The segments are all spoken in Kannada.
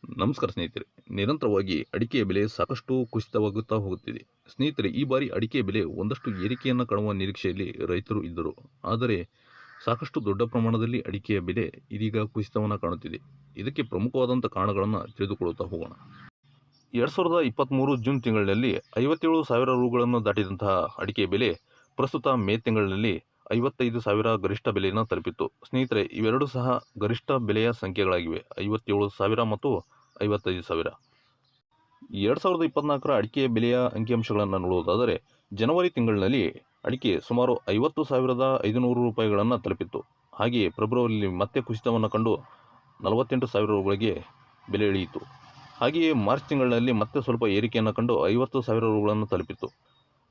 ನಮಸ್ಕಾರ ಸ್ನೇಹಿತರೆ. ನಿರಂತರವಾಗಿ ಅಡಿಕೆಯ ಬೆಲೆ ಸಾಕಷ್ಟು ಕುಸಿತವಾಗುತ್ತಾ ಹೋಗುತ್ತಿದೆ. ಸ್ನೇಹಿತರೆ, ಈ ಬಾರಿ ಅಡಿಕೆ ಬೆಲೆ ಒಂದಷ್ಟು ಏರಿಕೆಯನ್ನು ಕಾಣುವ ನಿರೀಕ್ಷೆಯಲ್ಲಿ ರೈತರು ಇದ್ದರು. ಆದರೆ ಸಾಕಷ್ಟು ದೊಡ್ಡ ಪ್ರಮಾಣದಲ್ಲಿ ಅಡಿಕೆಯ ಬೆಲೆ ಇದೀಗ ಕುಸಿತವನ್ನು ಕಾಣುತ್ತಿದೆ. ಇದಕ್ಕೆ ಪ್ರಮುಖವಾದಂಥ ಕಾರಣಗಳನ್ನು ತಿಳಿದುಕೊಳ್ಳುತ್ತಾ ಹೋಗೋಣ. 2023 ಜೂನ್ ತಿಂಗಳಿನಲ್ಲಿ 57,000 ರುಗಳನ್ನು ದಾಟಿದಂತಹ ಅಡಿಕೆ ಬೆಲೆ ಪ್ರಸ್ತುತ ಮೇ ತಿಂಗಳಿನಲ್ಲಿ 55,000 ಗರಿಷ್ಠ ಬೆಲೆಯನ್ನು ತಲುಪಿತ್ತು. ಸ್ನೇಹಿತರೆ, ಇವೆರಡೂ ಸಹ ಗರಿಷ್ಠ ಬೆಲೆಯ ಸಂಖ್ಯೆಗಳಾಗಿವೆ. 57,000 ಮತ್ತು 55,000. 2024 ಅಡಿಕೆ ಬೆಲೆಯ ಅಂಕಿಅಂಶಗಳನ್ನು ನೋಡುವುದಾದರೆ, ಜನವರಿ ತಿಂಗಳಿನಲ್ಲಿ ಅಡಿಕೆ ಸುಮಾರು 50,500 ರೂಪಾಯಿಗಳನ್ನು ತಲುಪಿತ್ತು. ಹಾಗೆಯೇ ಫೆಬ್ರವರಿಯಲ್ಲಿ ಮತ್ತೆ ಕುಸಿತವನ್ನು ಕಂಡು 48,000 ರುಗಳಿಗೆ ಬೆಲೆ ಇಳಿಯಿತು. ಹಾಗೆಯೇ ಮಾರ್ಚ್ ತಿಂಗಳಿನಲ್ಲಿ ಮತ್ತೆ ಸ್ವಲ್ಪ ಏರಿಕೆಯನ್ನು ಕಂಡು 50,000 ರುಗಳನ್ನು ತಲುಪಿತ್ತು.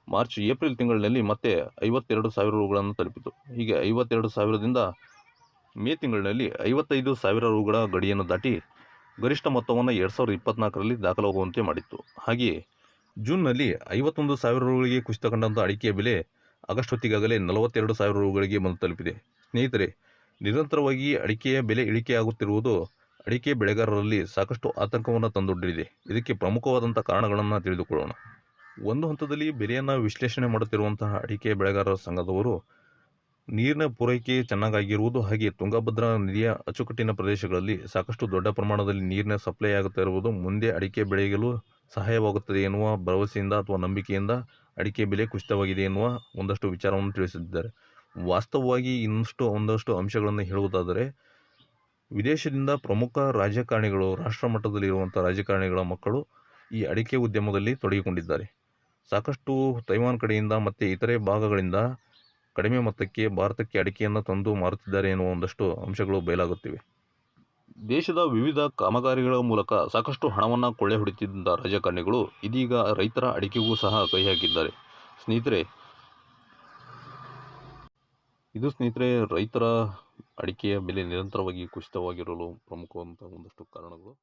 ಮಾರ್ಚ್ ಏಪ್ರಿಲ್ ತಿಂಗಳಿನಲ್ಲಿ ಮತ್ತೆ 52,000 ರುಗಳನ್ನು ತಲುಪಿತು. ಹೀಗೆ 52,000ದಿಂದ ಮೇ ತಿಂಗಳಿನಲ್ಲಿ 55,000 ರುಗಳ ಗಡಿಯನ್ನು ದಾಟಿ ಗರಿಷ್ಠ ಮೊತ್ತವನ್ನು 2024ರಲ್ಲಿ ದಾಖಲಾಗುವಂತೆ ಮಾಡಿತ್ತು. ಹಾಗೆಯೇ ಜೂನ್ನಲ್ಲಿ 51,000 ರುಗಳಿಗೆ ಕುಸಿತ ಕಂಡಂಥ ಅಡಿಕೆಯ ಬೆಲೆ ಆಗಸ್ಟ್ ಹೊತ್ತಿಗಾಗಲೇ 42,000 ರುಗಳಿಗೆ ಬಂದು ತಲುಪಿದೆ. ಸ್ನೇಹಿತರೆ, ನಿರಂತರವಾಗಿ ಅಡಿಕೆಯ ಬೆಲೆ ಇಳಿಕೆಯಾಗುತ್ತಿರುವುದು ಅಡಿಕೆ ಬೆಳೆಗಾರರಲ್ಲಿ ಸಾಕಷ್ಟು ಆತಂಕವನ್ನು ತಂದೊಡ್ಡಿದೆ. ಇದಕ್ಕೆ ಪ್ರಮುಖವಾದಂಥ ಕಾರಣಗಳನ್ನು ತಿಳಿದುಕೊಳ್ಳೋಣ. ಒಂದು ಹಂತದಲ್ಲಿ ಬೆಲೆಯನ್ನು ವಿಶ್ಲೇಷಣೆ ಮಾಡುತ್ತಿರುವಂತಹ ಅಡಿಕೆ ಬೆಳೆಗಾರರ ಸಂಘದವರು ನೀರಿನ ಪೂರೈಕೆ ಚೆನ್ನಾಗಿರುವುದು ಹಾಗೆ ತುಂಗಭದ್ರಾ ನದಿಯ ಅಚ್ಚುಕಟ್ಟಿನ ಪ್ರದೇಶಗಳಲ್ಲಿ ಸಾಕಷ್ಟು ದೊಡ್ಡ ಪ್ರಮಾಣದಲ್ಲಿ ನೀರಿನ ಸಪ್ಲೈ ಆಗುತ್ತಾ ಇರುವುದು ಮುಂದೆ ಅಡಿಕೆ ಬೆಳೆಯಲು ಸಹಾಯವಾಗುತ್ತದೆ ಎನ್ನುವ ಭರವಸೆಯಿಂದ ಅಥವಾ ನಂಬಿಕೆಯಿಂದ ಅಡಿಕೆ ಬೆಲೆ ಕುಸಿತವಾಗಿದೆ ಎನ್ನುವ ಒಂದಷ್ಟು ವಿಚಾರವನ್ನು ತಿಳಿಸಿದ್ದಾರೆ. ವಾಸ್ತವವಾಗಿ ಒಂದಷ್ಟು ಅಂಶಗಳನ್ನು ಹೇಳುವುದಾದರೆ, ವಿದೇಶದಿಂದ ಪ್ರಮುಖ ರಾಜಕಾರಣಿಗಳು, ರಾಷ್ಟ್ರ ಮಟ್ಟದಲ್ಲಿರುವಂಥ ರಾಜಕಾರಣಿಗಳ ಮಕ್ಕಳು ಈ ಅಡಿಕೆ ಉದ್ಯಮದಲ್ಲಿ ತೊಡಗಿಕೊಂಡಿದ್ದಾರೆ. ಸಾಕಷ್ಟು ತೈವಾನ್ ಕಡೆಯಿಂದ ಮತ್ತು ಇತರೆ ಭಾಗಗಳಿಂದ ಕಡಿಮೆ ಮೊತ್ತಕ್ಕೆ ಭಾರತಕ್ಕೆ ಅಡಿಕೆಯನ್ನು ತಂದು ಮಾರುತ್ತಿದ್ದಾರೆ ಎನ್ನುವ ಒಂದಷ್ಟು ಅಂಶಗಳು ಬಯಲಾಗುತ್ತಿವೆ. ದೇಶದ ವಿವಿಧ ಕಾಮಗಾರಿಗಳ ಮೂಲಕ ಸಾಕಷ್ಟು ಹಣವನ್ನು ಕೊಳ್ಳೆ ಹೊಡೆಯುತ್ತಿದ್ದ ರಾಜಕಾರಣಿಗಳು ಇದೀಗ ರೈತರ ಅಡಿಕೆಗೂ ಸಹ ಕೈ ಹಾಕಿದ್ದಾರೆ. ಸ್ನೇಹಿತರೆ, ರೈತರ ಅಡಿಕೆಯ ಬೆಲೆ ನಿರಂತರವಾಗಿ ಕುಸಿತವಾಗಿರಲು ಪ್ರಮುಖವಾದಂಥ ಒಂದಷ್ಟು ಕಾರಣಗಳು.